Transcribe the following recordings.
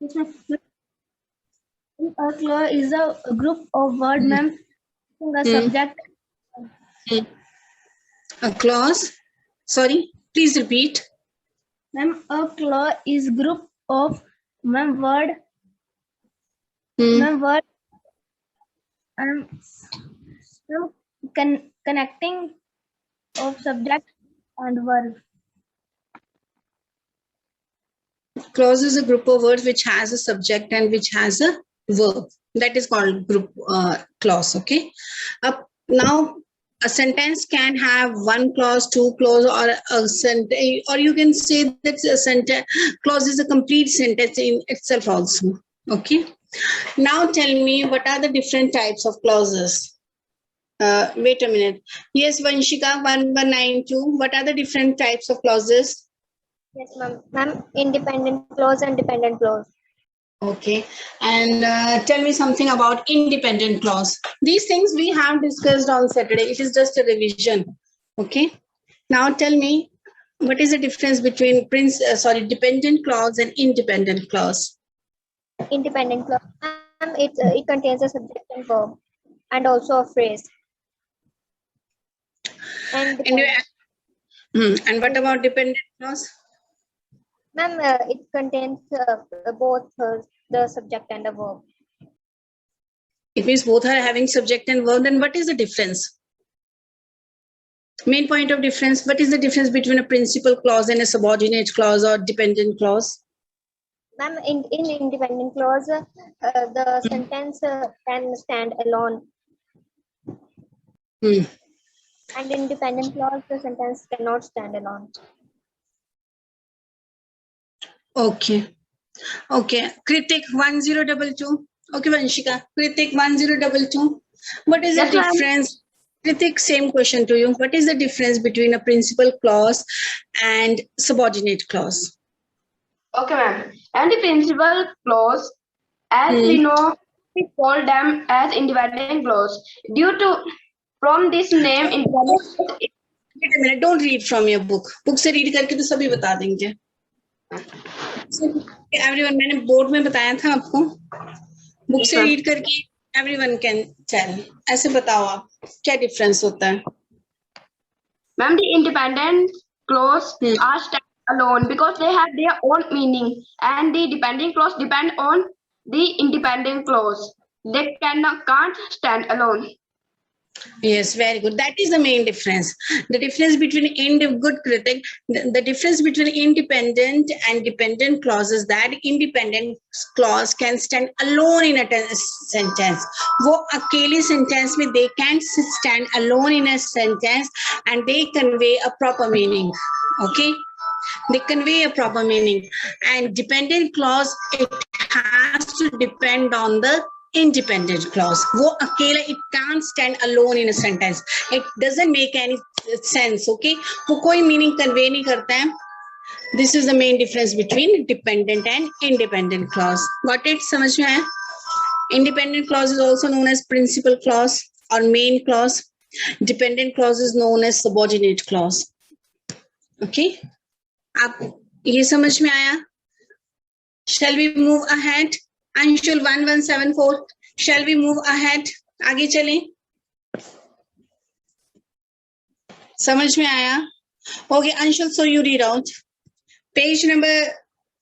Yes, ma'am. A clause is a group of word, ma'am, a subject. A clause? Sorry, please repeat. Ma'am, a clause is group of word, word, connecting of subject and verb. Clause is a group of words which has a subject and which has a verb. That is called group clause. Okay. Now a sentence can have one clause, two clause, or a sentence, or you can say that a sentence clause is a complete sentence in itself also. Okay. Now tell me, what are the different types of clauses? Wait a minute. Yes, Vanshika, 1192. What are the different types of clauses? Yes, ma'am. Ma'am, independent clause and dependent clause. Okay, and tell me something about independent clause. These things we have discussed on Saturday. It is just a revision. Okay, now tell me, what is the difference between dependent clause and independent clause? Independent clause, ma'am, it contains a subject and verb, and also a phrase. And what about dependent clause? ma'am, it contains both the subject and the verb. It means both are having subject and verb. Then what is the difference? Main point of difference. What is the difference between a principal clause and a subordinate clause or dependent clause? Ma'am, in independent clause, the sentence can stand alone. And in dependent clause, the sentence cannot stand alone. Okay. Okay. Kritik 1022. Okay, Vanshika. Kritik 1022. What is the difference? Kritik, same question to you. What is the difference between a principal clause and subordinate clause? Okay, ma'am. And the principal clause, as we know, we call them as independent clause. Due to from this name, independent. Wait a minute, don't read from your book. Book से read करके तो सभी बता देंगे. Everyone, मैंने board में बताया था आपको. बुक से read करके everyone can tell. ऐसे बताओ आप क्या difference होता है? Ma'am, the independent clause are stand alone because they have their own meaning, and the dependent clause depend on the independent clause. They can't stand alone. Yes, very good. That is the main difference. The difference between the difference between independent and dependent clause is that independent clause can stand alone in a sentence. वो अकेले sentence में they can stand alone in a sentence and they convey a proper meaning. Okay. They convey a proper meaning. And dependent clause, it has to depend on the independent clause. वो अकेला, it can't stand alone in a sentence. It doesn't make any sense. Okay, वो कोई meaning convey नहीं करता है. This is the main difference between dependent and independent clause. Got it? समझ में आया? Independent clause is also known as principal clause or main clause. Dependent clause is known as subordinate clause. Okay, आप ये समझ में आया? Shall we move ahead? Anshul 1174. Shall we move ahead? आगे चलें? समझ में आया? Okay, Anshul, so you read out. Page number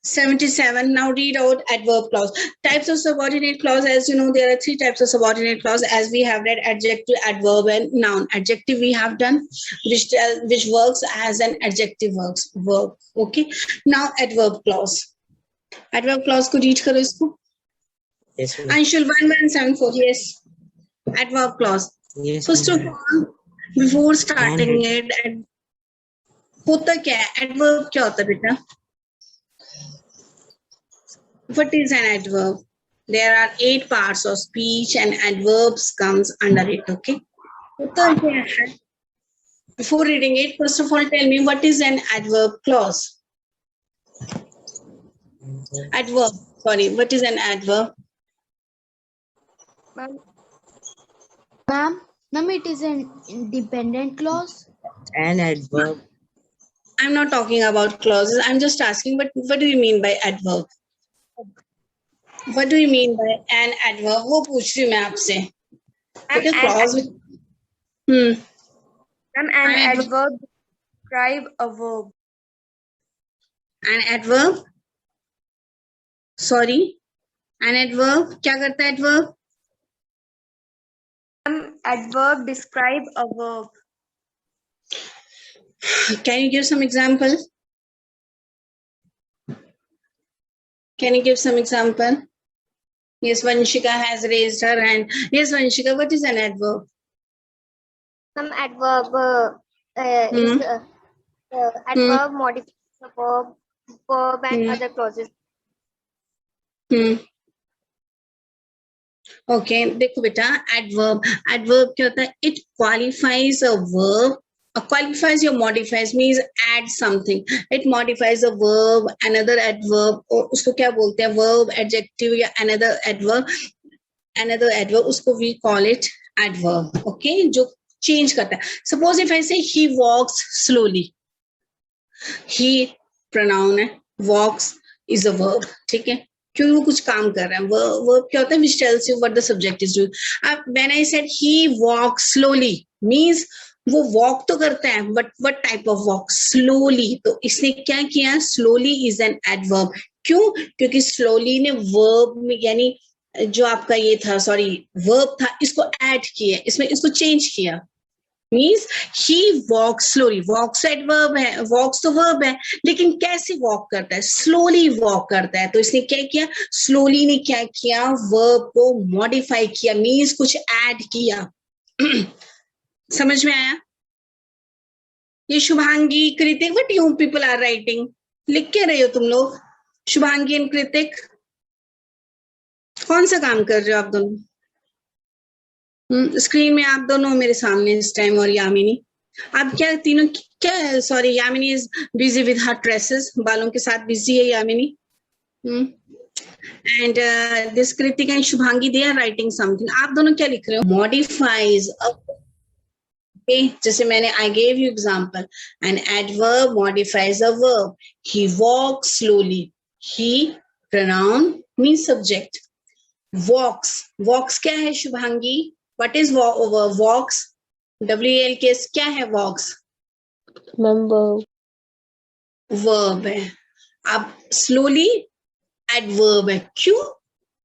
77. Now read out adverb clause. Types of subordinate clause. As you know, there are three types of subordinate clause. As we have read, adjective, adverb, and noun. Adjective we have done, which works as an adjective verb. Okay. Now adverb clause. Adverb clause को read करो इसको. Yes, Anshul 1174. Yes. Adverb clause. yes, First of all, before starting it, होता क्या है? Adverb क्या होता है बेटा? What is an adverb? There are 8 parts of speech and adverbs comes under it. Okay. होता क्या है? Before reading it, first of all, tell me what is an adverb clause? Adverb. Sorry, what is an adverb? Ma'am, it is an independent clause. an adverb. I'm not talking about clauses. I'm just asking, what do you mean by adverb? What do you mean by an adverb? वो पूछ रही हूँ मैं आपसे. Okay, clause. An adverb describe a verb. An adverb. Sorry. An adverb. क्या करता है adverb? Adverb describe a verb. Can you give some example? Can you give some example? Yes, Vanshika has raised her hand. Yes, Vanshika, what is an adverb? Some adverb is adverb modifies the verb and other clauses. Okay, देखो बेटा, adverb क्या होता है? It qualifies a verb. Qualifies or modifies means add something. It modifies a verb, another adverb, और उसको क्या बोलते हैं? Verb, adjective या another adverb, उसको we call it adverb. Okay, जो change करता है. Suppose if I say he walks slowly. He pronoun है, walks is a verb. ठीक है, क्योंकि वो कुछ काम कर रहा है. Verb क्या होता है? Which tells you what the subject is doing. When I said he walks slowly means वो walk तो करता है, but what type of walk? Slowly. तो इसने क्या किया? Slowly is an adverb. क्यों? क्योंकि slowly ने verb में यानी जो आपका ये था, verb था, इसको add किया, इसमें इसको change किया. Means he walks slowly. Walks adverb है, walks तो verb है, लेकिन कैसे walk करता है? Slowly walk करता है. तो इसने क्या किया? Slowly ने क्या किया? Verb को modify किया, means कुछ add किया. समझ में आया? ये शुभांगी, कृतिक, what you people are writing? लिख के रहे हो तुम लोग? शुभांगी एंड कृतिक, कौन सा काम कर रहे हो आप दोनों? स्क्रीन में आप दोनों मेरे सामने इस टाइम, और यामिनी, आप क्या तीनों क्या? Sorry, Yamini is busy with her tresses, बालों के साथ बिजी है Yamini. And this Kritik and Shubhangi, they are writing something. आप दोनों क्या लिख रहे हो? मॉडिफाइज. जैसे मैंने I gave you example. An adverb modifies a verb. He walks slowly. He pronoun means subject. Walks क्या है Shubhangi? What is walks? WALKS क्या है walks? Verb है. अब slowly adverb है. क्यों?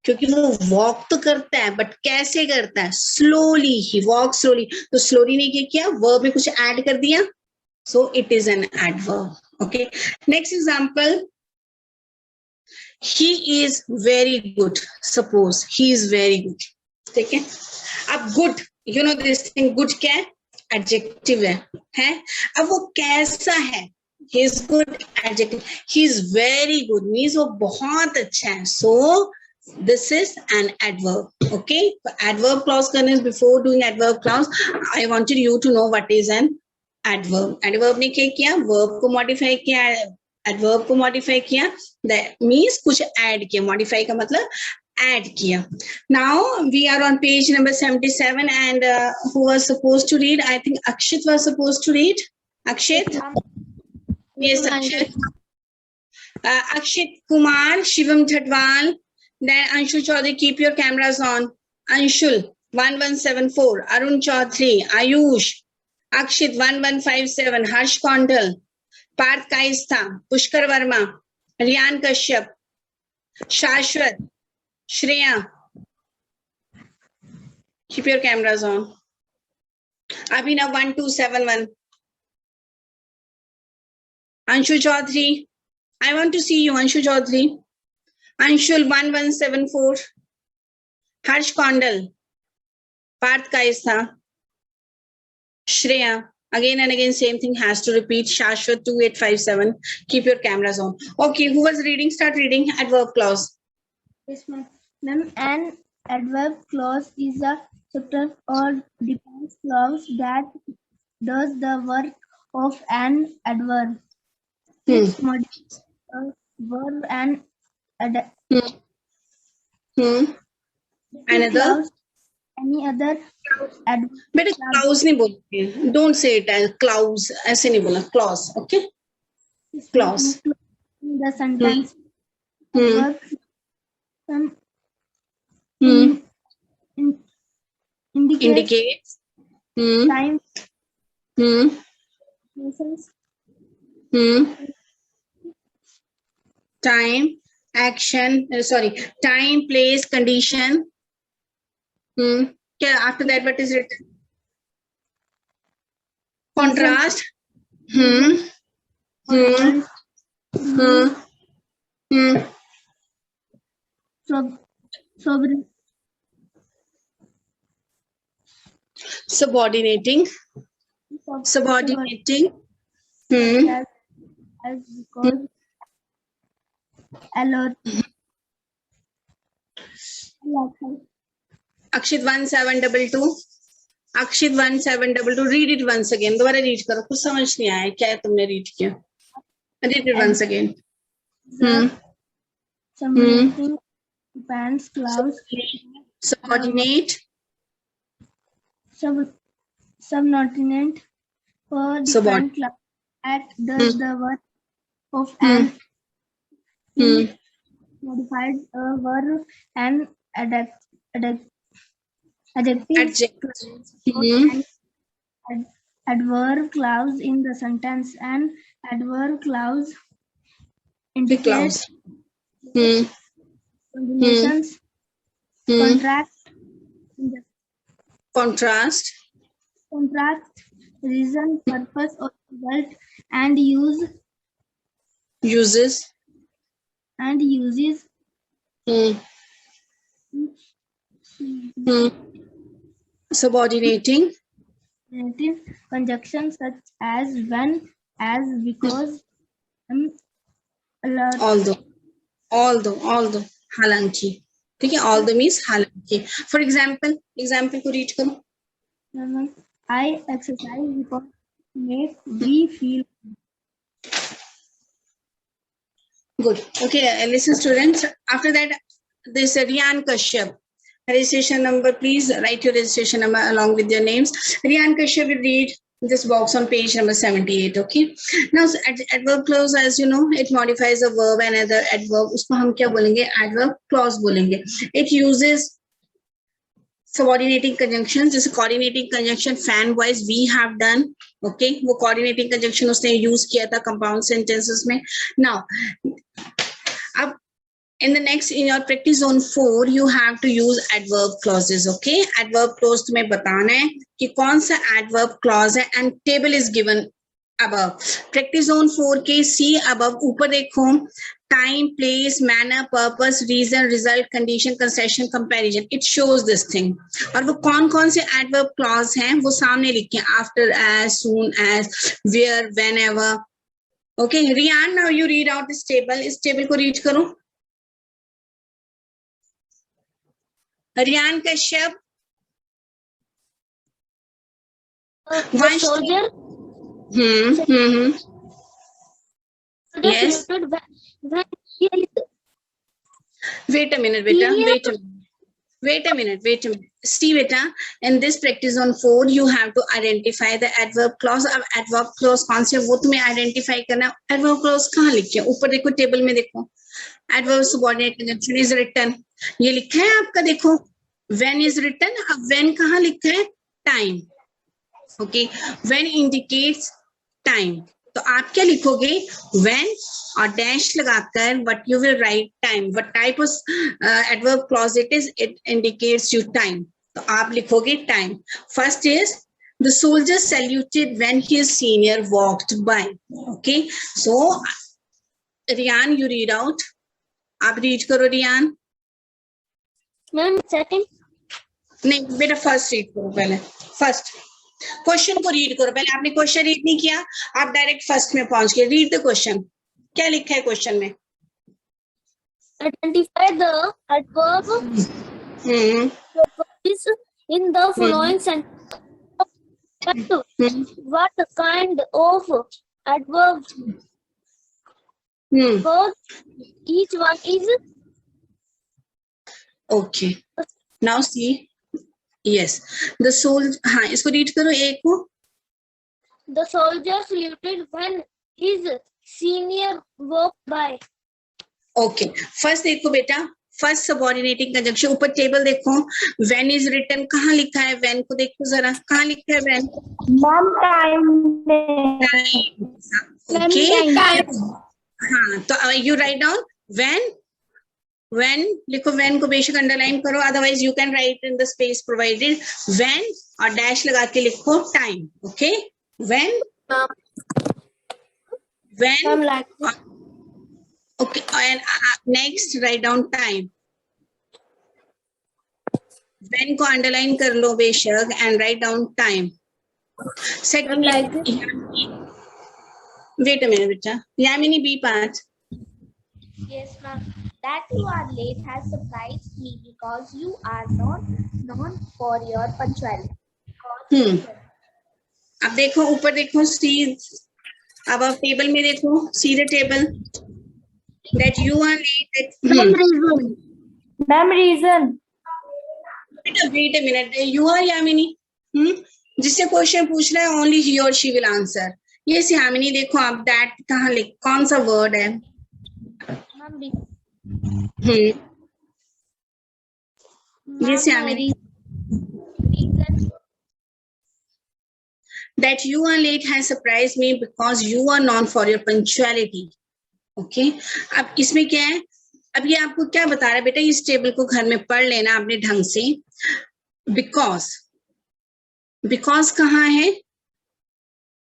क्योंकि वो वॉक तो करता है, बट कैसे करता है? स्लोली. ही वॉक स्लोली. तो स्लोली ने क्या किया? वर्ब में कुछ ऐड कर दिया, so it is an adverb. Okay, next example. He is very good. Suppose he is very good. ठीक है, अब good, you know this thing, good क्या है? एडजेक्टिव है. अब वो कैसा है? He is good, adjective. He is very good means वो बहुत अच्छा है. सो this is an adverb. Okay, so adverb clause करने before doing adverb clause, I wanted you to know what is an adverb. Adverb ने क्या किया? Verb को modify किया, adverb को modify किया. That means कुछ add किया. Modify का मतलब add किया. Now we are on page number 77, and who was supposed to read? I think Akshit was supposed to read. Akshit? Yes, Akshit. Akshit Kumar, Shivam Thadwal. Then Anshul Chaudhary, keep your cameras on. Anshul 1174, Arun Chaudhary, Ayush, Akshit 1157, Harsh Kondal, Parth Kaistha, Pushkar Verma, Riyan Kashyap, Shashwat, Shreya. Keep your cameras on. Abhinav 1271. Anshul Chaudhary, I want to see you, Anshul Chaudhary. Anshul 1174, Harsh Kondal, Parth Kaistha, Shreya. Again and again, same thing has to repeat. Shashwat 2857. Keep your cameras on. Okay, who was reading? Start reading. Adverb clause. Yes, ma'am. Ma'am, an adverb clause is a subject or depends clause that does the work of an adverb. It modifies a verb and Another? Any other adverb. Better clause नहीं बोलते. Don't say it as clause. ऐसे नहीं बोला. Clause. Okay? Clause. The sentence. Adverb, some Indicates. time, presence, Time, action, time, place, condition. Yeah, after that, what is written? Contrast. result, sovereign, Subordinating. Subordinating. as because alert. Akshit 1722. Akshit 1722. Read it once again. दोबारा read करो. कुछ समझ नहीं आया क्या तुमने read किया. Read it once again. Subordinating depends clause. Subordinate. Subordinate for Subordinate. different clause act does the work of an modified verb and adjective adverb clause in the sentence and adverb clause indicates combinations, Contrast. reason, purpose or result, and Uses. uses Subordinating. conjunctions such as when, as, because, alert. although, हालांकि. ठीक है, although means हालांकि. For example को read करो. I exercise because it makes me feel Good. Okay, listen students. After that, this Riyan Kashyap. Registration number, please write your registration number along with your names. Riyan Kashyap will read this box on page number 78. Okay. Now, adverb clause, as you know, it modifies a verb and other adverb. उसको हम क्या बोलेंगे? Adverb clause बोलेंगे. It uses subordinating conjunctions. जैसे coordinating conjunction fan wise we have done. Okay, वो coordinating conjunction उसने use किया था compound sentences में. Now, अब in the next, in your practice zone 4, you have to use adverb clauses. Okay, adverb clause तुम्हें बताना है कि कौन सा adverb clause है and table is given above. Practice zone 4 के see above ऊपर देखो time, place, manner, purpose, reason, result, condition, concession, comparison. It shows this thing. और वो कौन से adverb clause हैं वो सामने लिखे after, as, soon as, where, whenever. Okay, Riyan, now you read out this table. इस table को read करो. Riyan Kashyap. The soldier. Yes. When he is Wait a minute, beta. Wait a minute. See, beta, in this practice on 4, you have to identify the adverb clause. अब adverb clause कौन से वो तुम्हें identify करना. Adverb clause कहाँ लिखे हैं? ऊपर देखो table में देखो. Adverb subordinate conjunction is written. ये लिखा है आपका देखो. When is written. अब when कहाँ लिखा है? Time. Okay. When indicates time. तो आप क्या लिखोगे? When और dash लगाकर what you will write time. What type of adverb clause it is? It indicates you time. तो आप लिखोगे time. First is the soldier saluted when his senior walked by. Okay. So Riyan, you read out. आप read करो Riyan. ma'am second. नहीं बेटा first read करो पहले. First question को रीड करो पहले. आपने क्वेश्चन रीड नहीं किया, आप डायरेक्ट फर्स्ट में पहुंच गए. Read the question. क्या लिखा है क्वेश्चन में? Identify the adverb is in the following sentence. What kind of adverb? Both each one is. Okay. Now see. Yes. The soldier. हाँ इसको रीड करो एक को. The soldier saluted when his senior walked by. Okay. First देखो बेटा. First subordinating conjunction, ऊपर table देखो, when is written, कहाँ लिखा है व्हेन को, देखो जरा कहाँ लिखा है व्हेन, ओके। हाँ, तो यू राइट डाउन व्हेन लिखो, व्हेन को बेशक अंडरलाइन करो, otherwise you can write in the space provided, when और डैश लगा के लिखो time, okay. When okay, and next write down time. When को underline कर लो बेशक and write down time. Second, wait a minute बेटा, Yamini B part. Yes, ma'am. That you are late has surprised me because you are not known for your punctuality. अब देखो ऊपर देखो, see, अब आप टेबल में देखो, see the table. That you are late. Ma'am, reason. Wait a minute. You are Yamini. जिससे question पूछ रहा है, only he or she will answer. Yes, Yamini, देखो आप that कहाँ लिख, कौन सा word है? Yes, Yamini. That you are late has surprised me because you are known for your punctuality. Okay अब इसमें क्या है, अब ये आपको क्या बता रहा है बेटा, इस टेबल को घर में पढ़ लेना अपने ढंग से। बिकॉज कहाँ है,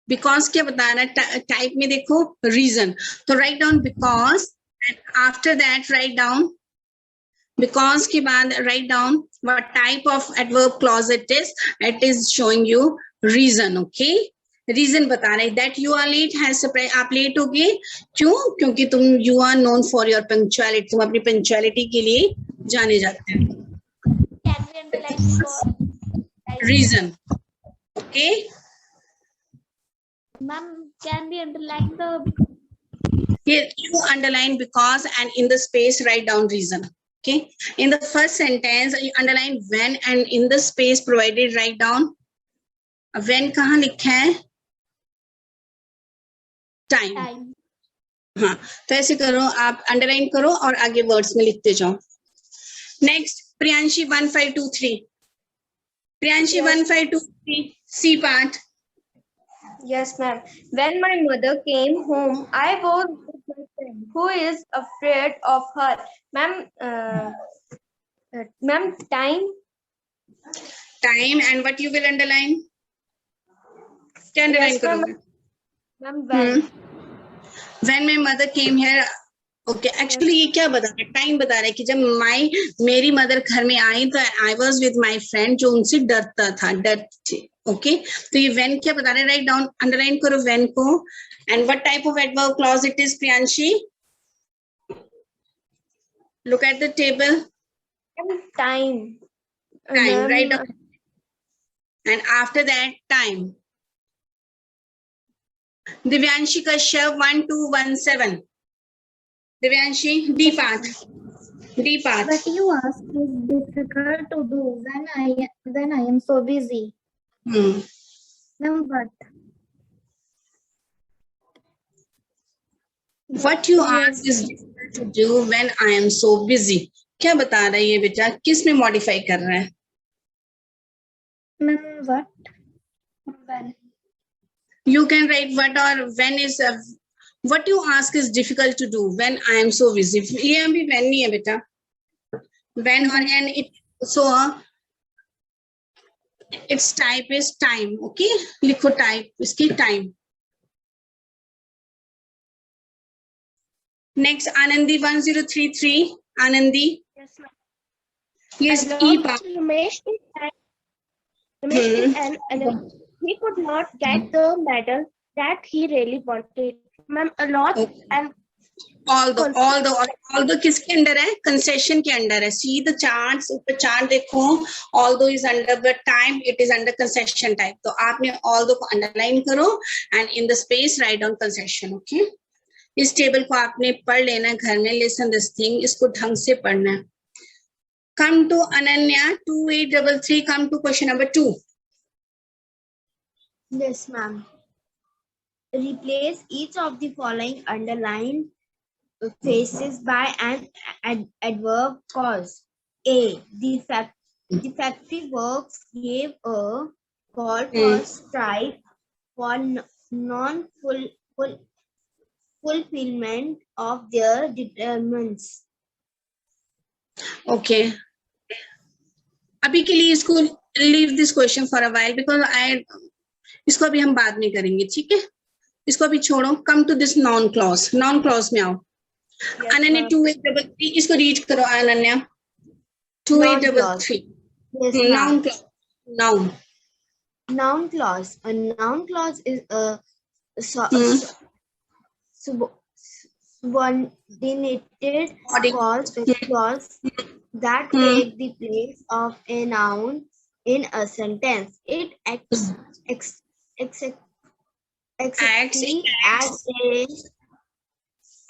बिकॉज क्या बता रहा है, टाइप में देखो रीजन, तो write down because and after that write down, because के बाद write down what type of adverb clause it is showing you reason, okay. Reason बता रहे that you are late has surprise, आप late हो गए क्यों, क्योंकि तुम you are known for your punctuality, तुम अपनी पंक्चुअलिटी के लिए जाने जाते हैं। Reason, okay Ma'am, can we underline the? Here you underline because and in the space write down reason, okay. In the first sentence you underline when and in the space provided write down when, कहाँ लिखा है time. हाँ, तो ऐसे करो, आप underline करो और आगे वर्ड्स में लिखते जाओ। Next Priyanshi 1523, Priyanshi 1523 C part. Yes, ma'am. When my mother came home, I was with my friend who is afraid of her. Ma'am, ma'am, time. Time and what you will underline? क्या underline Yes, करोगे? ma'am, when. When my mother came here, okay actually ये क्या बता रहा है, time बता रहा है कि जब मेरी मदर घर में आई तो I was with my friend, जो उनसे डरता था, ओके। तो ये व्हेन क्या बता रहे हैं, राइट डाउन अंडरलाइन करो व्हेन को and what type of adverb clause it is, Priyanshi look at the table, Time. Time write down and after that time. Divyanshi Kashyap 1217, Divyanshi, D part. What you ask is difficult to do when I am so busy. Ma'am, What you ask is difficult to do when I am so busy. क्या बता रहा है ये बेटा, किस में modify कर रहा है? Ma'am, what? When? You can write what or when is what you ask is difficult to do when I am so busy. ये अभी when नहीं है बेटा, when or and it, so its type is time, okay. लिखो type इसकी time. Next Anandi 1033, Anandi. Yes, ma'am. Yes, I E lost part. Ramesh and he could not get the medal that he really wanted. Ma'am, a lot and although किसके under है, concession के under है। See the charts, ऊपर chart देखो, although is under the time, it is under concession type, तो आपने although को underline करो and in the space write down concession, okay। इस टेबल को आपने पढ़ लेना घर में, listen this thing, इसको ढंग से पढ़ना है। Come to Ananya 2833, come to question number 2. Yes, ma'am. Replace each of the following underlined faces by an adverb clause. A. Defective works gave a call for strike for fulfillment of their determinants. Okay. अभी के लिए इसको leave this question for a while because इसको अभी हम बाद में करेंगे, ठीक है? इसको अभी छोड़ो. Come to this noun clause. Noun clause में आओ. अनन्या 2833 इसको read करो Ananya. 2833. Yes, Noun clause. Noun. Noun clause. A noun clause is a subordinated clause that take the place of a noun in a sentence. It acts exactly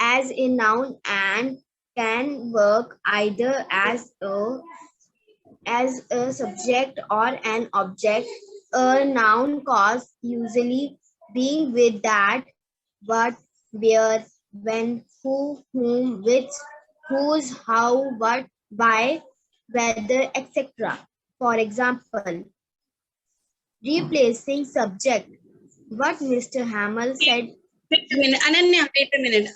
as a noun and can work either as a subject or an object. A noun clause usually being with that, what, where, when, who, whom, which, whose, how, what, why, whether, etc. For example, replacing subject. What Mr. Hamill said. Wait a minute, Ananya, wait a minute.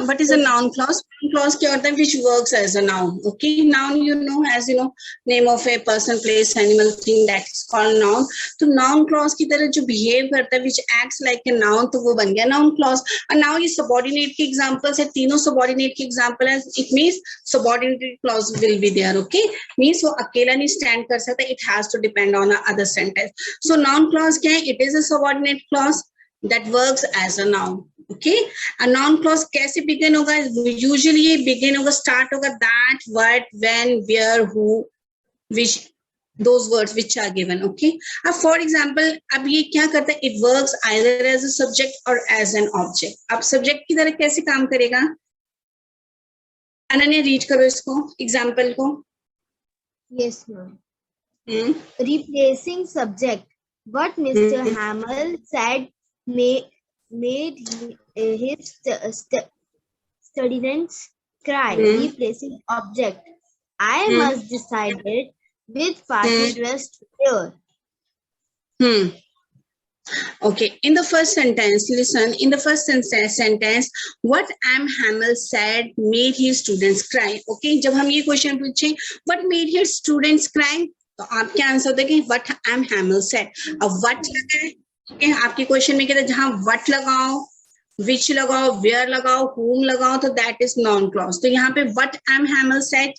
What is a noun clause? Noun clause क्या होता है? Which works as a noun. Okay, noun you know, as you know, name of a person, place, animal, thing, that is called noun. तो noun clause की तरह जो behave करता है, which acts like a noun, तो वो बन गया noun clause. और now ये subordinate के examples है, तीनों subordinate के example है. It means subordinate clause will be there. Okay, means वो अकेला नहीं stand कर सकता. It has to depend on other sentence. So noun clause क्या है? It is a subordinate clause that works as a noun. Okay, a noun clause कैसे begin होगा? Usually ये begin होगा, start होगा that, what, when, where, who, which, those words which are given. Okay, for example, अब ये क्या करता है? It works either as a subject or as an object. अब subject की तरह कैसे काम करेगा? अनन्या read करो इसको, example को. Yes, ma'am. Replacing subject. What Mr. Hamill said made his students cry. Replacing object. I must decide which party dress to wear. Okay, in the first sentence, listen, in the first sentence, what M. Hamill said made his students cry. Okay, जब हम ये question पूछे, what made his students cry? तो आपके answer होता है कि what M. Hamill said. अब what लगा है? Okay, आपके क्वेश्चन में कहते हैं जहां what लगाओ, which लगाओ, where लगाओ, whom लगाओ, तो that is noun clause. तो यहाँ पे what M. Hamill said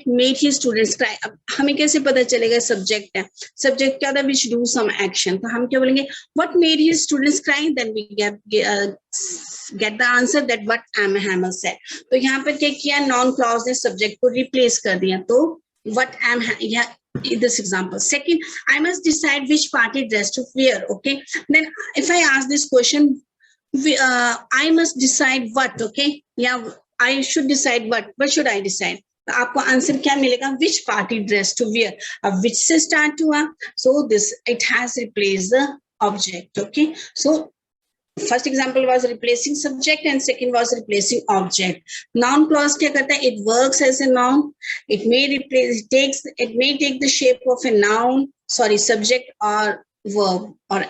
made his students cry. अब हमें कैसे पता चलेगा subject है? Subject क्या था? Which do some action. तो हम क्या बोलेंगे? What made his students cry? Then we get the answer that what M. Hamill said. तो यहाँ पे क्या किया? Noun clause ने subject को replace कर दिया. तो what M. This example. Second, I must decide which party dress to wear. Okay. Then if I ask this question, I must decide what. Okay. Yeah, I should decide what. What should I decide? तो आपको answer क्या मिलेगा? Which party dress to wear? अब which से start हुआ. So this it has replaced the object. Okay. So first example was replacing subject and second was replacing object. Noun clause क्या करता है? It works as a noun. It may take the shape of a noun, subject or verb or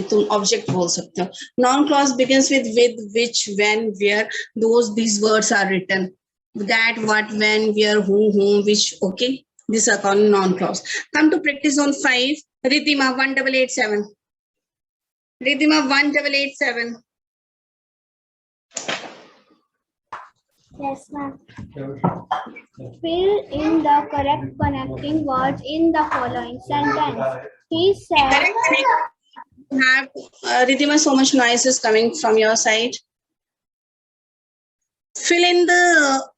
तुम object बोल सकते हो. Noun clause begins with, which, when, where. These words are written. That, what, when, where, whom, which. Okay, these are called noun clause. Come to practice on 5. Riddhima 1887. Riddhima 1887. Yes, ma'am. Fill in the correct connecting words in the following sentence. He said. Riddhima, so much noise is coming from your side. Fill in the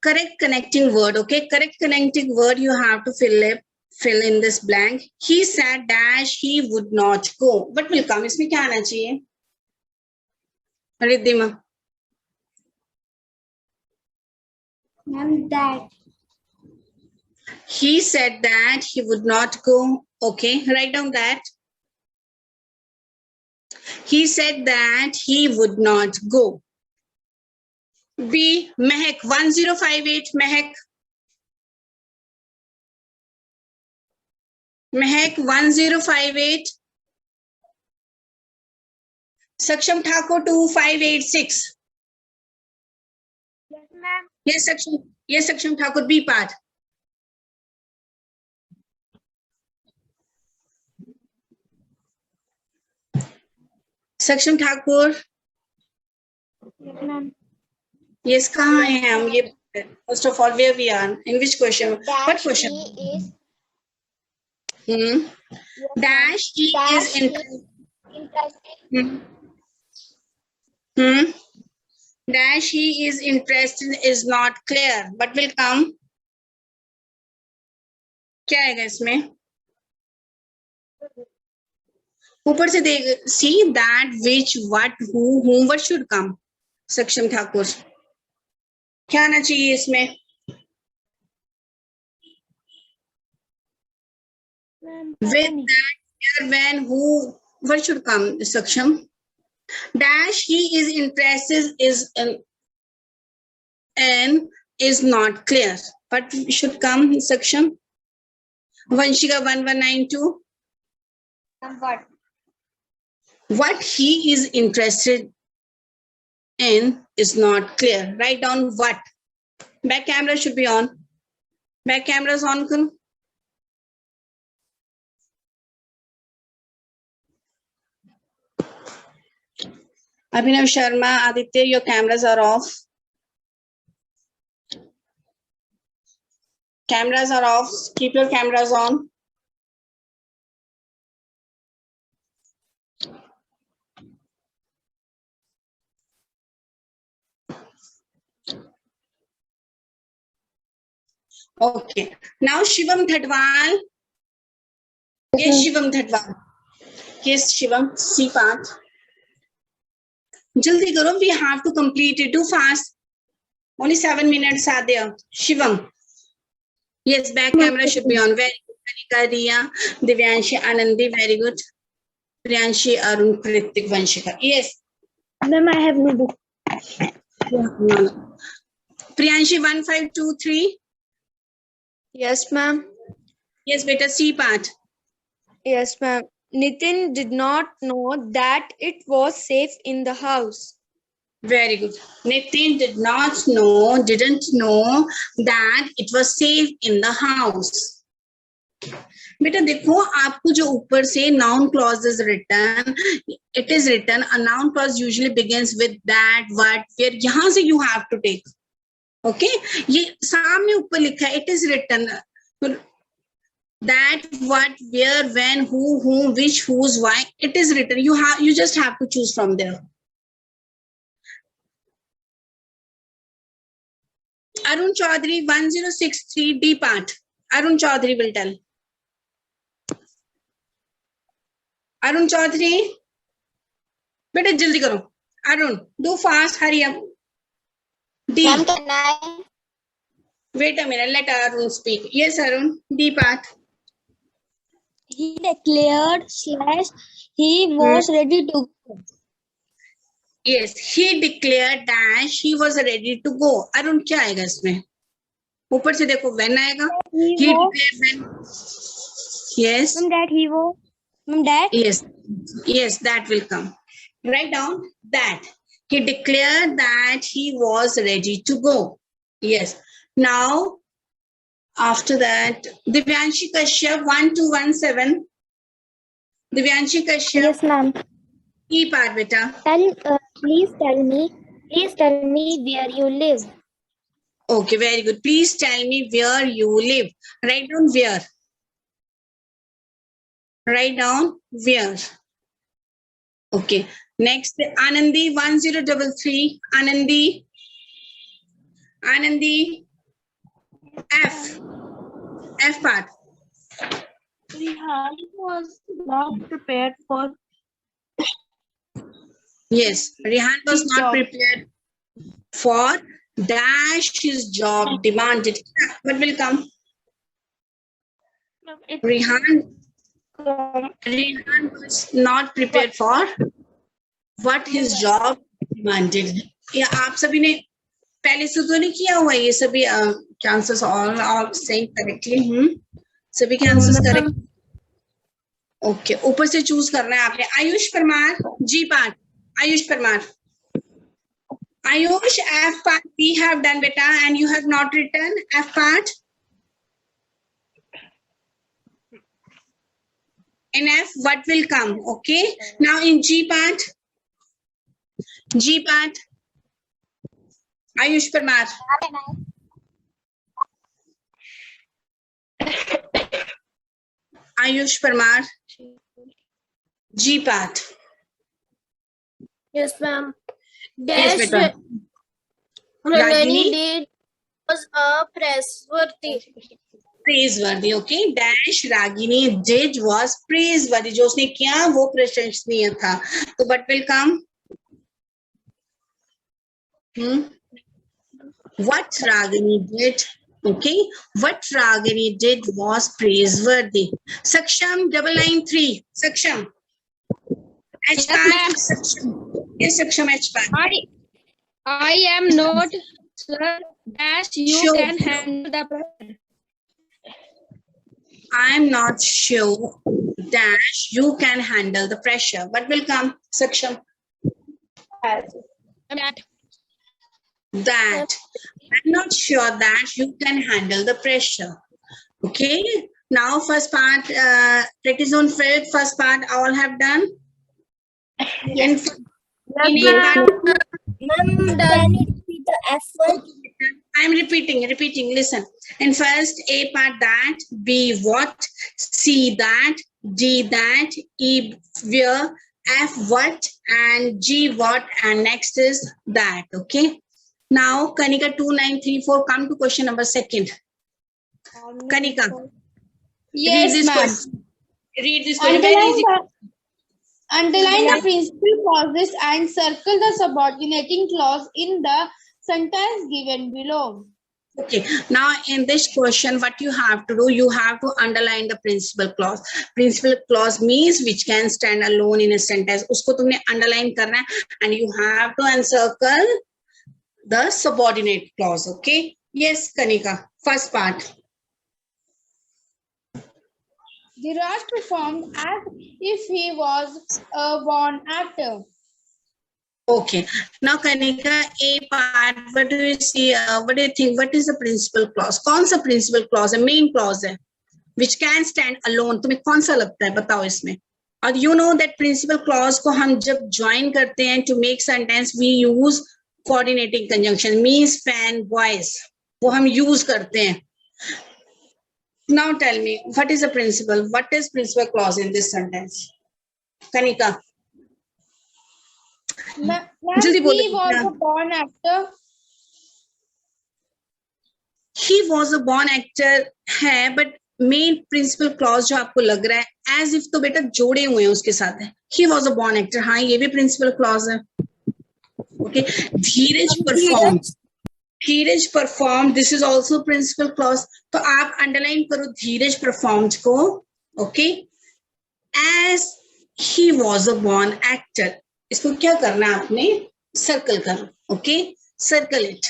correct connecting word. Okay, correct connecting word you have to fill in this blank. He said dash he would not go. What will come? इसमें क्या आना चाहिए? Riddhima. Ma'am, that. He said that he would not go. Okay, write down that. He said that he would not go. B. Mehak 1058. Mehak. Mehak 1058. Saksham Thakur 2586. Yes, ma'am. Yes, Saksham Thakur, B part. Saksham Thakur. Yes, ma'am. Yes, kahan hai hum? Ye, first of all, where we are? In which question? What Dash question? E is Dash E is Dash E Interested. Dash he is interested is not clear. What will come? क्या आएगा इसमें? ऊपर से देख. See that, which, what, who, whom, what should come? Saksham Thakur. क्या आना चाहिए इसमें? With that, where, when, who, what should come? Saksham. Dash he is interested is and is not clear. What should come, Saksham? Vanshika 1192. What? What he is interested in is not clear. Write down what. Back camera should be on. Back camera is on. Kun. Abhinav Sharma, Aditya, your cameras are off. Cameras are off. Keep your cameras on. Okay. Now Shivam Thadwal. Yes, Shivam Thadwal. Yes, Shivam. C part. Jaldi karo. We have to complete it too fast. Only 7 minutes are there. Shivam. Yes, back camera should be on. Very good. Kanika, Riya, Divyanshi, Anandi. Very good. Priyanshi, Arun, Kritik, Vanshika. Yes. Ma'am, I have no book. Priyanshi 1523. Yes, ma'am. Yes, beta, C part. Yes, ma'am. Nitin did not know that it was safe in the house. Very good. Nitin didn't know that it was safe in the house. बेटा देखो आपको जो ऊपर से noun clause is written, it is written a noun clause usually begins with that, what, where. यहाँ से you have to take. Okay? ये सामने ऊपर लिखा है, it is written that, what, where, when, who, whom, which, whose, why. It is written. You just have to choose from there. Arun Chaudhary 1063 D part. Arun Chaudhary will tell. Arun Chaudhary. Beta jaldi karo. Arun, do fast, hurry up. D. Ma'am, can I? Wait a minute, let Arun speak. Yes, Arun, D part. He declared / he was ready to go. Yes, he declared that he was ready to go. Arun, क्या आएगा इसमें? ऊपर से देखो when आएगा. He declared when. Yes. Ma'am, that he was. Ma'am, that. Yes, that will come. Write down that. He declared that he was ready to go. Yes. Now, after that, Divyanshi Kashyap 1217. Divyanshi Kashyap. Yes, ma'am. E part, beta. Please tell me where you live. Okay, very good. Please tell me where you live. Write down where. Write down where. Okay. Next, Anandi 1033. Anandi. F. F part. Rihan was not prepared for Yes, Rihan was his not job. prepared for dash his job demanded. What will come? Rihan was not prepared for what his job demanded. या आप सभी ने पहले से तो नहीं किया हुआ ये सभी क्या आंसर्स ऑल सेइंग करेक्टली सभी के आंसर्स करेक्ट ओके ऊपर से चूज करना है आपने Ayush Parmar ji part Ayush Parmar Ayush F part we have done beta and you have not written F part in F what will come okay now in G part Ayush Parmar Ayush Parmar G part Yes, ma'am. yes Dash beta Ragini did was a praiseworthy okay dash Ragini did was praiseworthy जो उसने किया वो प्रशंसनीय था तो what will come what Ragini did okay what Ragini did was praiseworthy Saksham 993 Saksham H part Saksham yes Saksham H part I am not sure that you Sure. can handle the pressure. I am not sure dash you can handle the pressure. What will come, Saksham? That I'm not sure that you can handle the pressure. Okay. Now first part, practice on first part all have done. Yes. I'm repeating. Listen. In first A part that, B what, C that, D that, E where, F what, and G what, and next is that. Okay. Now Kanika 2934 come to question number second. Kanika. Yes, ma'am. Read this question. Very easy. Underline the principal clauses and circle the subordinating clause in the sentence given below. Okay, now in this question, what you have to do, you have to underline the principal clause. Principal clause means which can stand alone in a sentence. Usko tumne underline karna hai, and you have to encircle the subordinate clause. Okay. Yes, Kanika. First part. Dhiraj performed as if he was a born actor. Okay. Now, Kanika, A part. What do you see? What do you think? What is the principal clause? कौन सा principal clause है? Main clause है, which can stand alone. तुम्हें कौन सा लगता है? बताओ इसमें. और you know that principal clause को हम जब join करते हैं to make sentence, we use coordinating conjunction. Means, fan, voice. वो हम use करते हैं. Now tell me, what is the principal? What is principal clause in this sentence? Kanika. Ma'am, जल्दी he बोलो. was a born actor. He was a born actor है, but main principal clause जो आपको लग रहा है, as if तो बेटा जोड़े हुए हैं उसके साथ है. He was a born actor. हाँ, ये भी principal clause है. Okay. Dheeraj performed. Dheeraj performed. This is also principal clause. तो आप underline करो धीरज performed को. Okay. As he was a born actor. इसको क्या करना है आपने? सर्कल करो. Okay, circle it.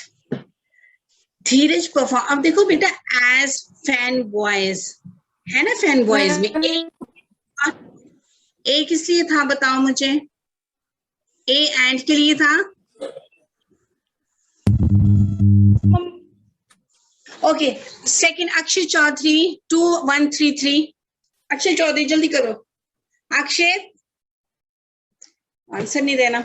Dheeraj perform. अब देखो बेटा, एज फैन बॉयज है ना, फैन बॉयज में ए किस लिए था बताओ मुझे? ए एंड के लिए था. ओके. सेकंड अक्षय चौधरी 2133. अक्षय चौधरी जल्दी करो. अक्षय आंसर नहीं देना.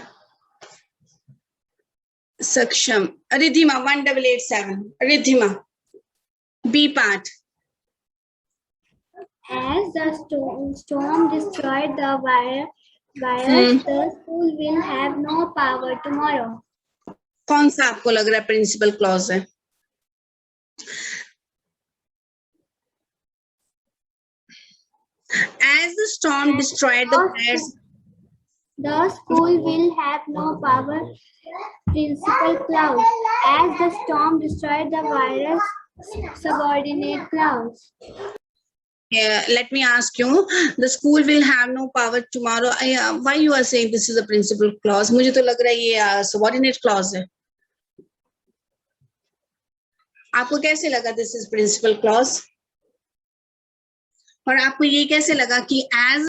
Saksham. Ridhima 1887. Ridhima B part. As the storm destroyed the virus, the school will have no power tomorrow. कौन सा आपको लग रहा है प्रिंसिपल क्लॉज है? As the storm destroyed the virus, The school will have no power. Principal clause. As the storm destroyed the virus, subordinate clause. let me ask you, the school will have no power tomorrow. Why you are saying this is a principal clause? मुझे तो लग रहा है ये subordinate clause है. आपको कैसे लगा दिस इज प्रिंसिपल क्लॉज? और आपको ये कैसे लगा कि एज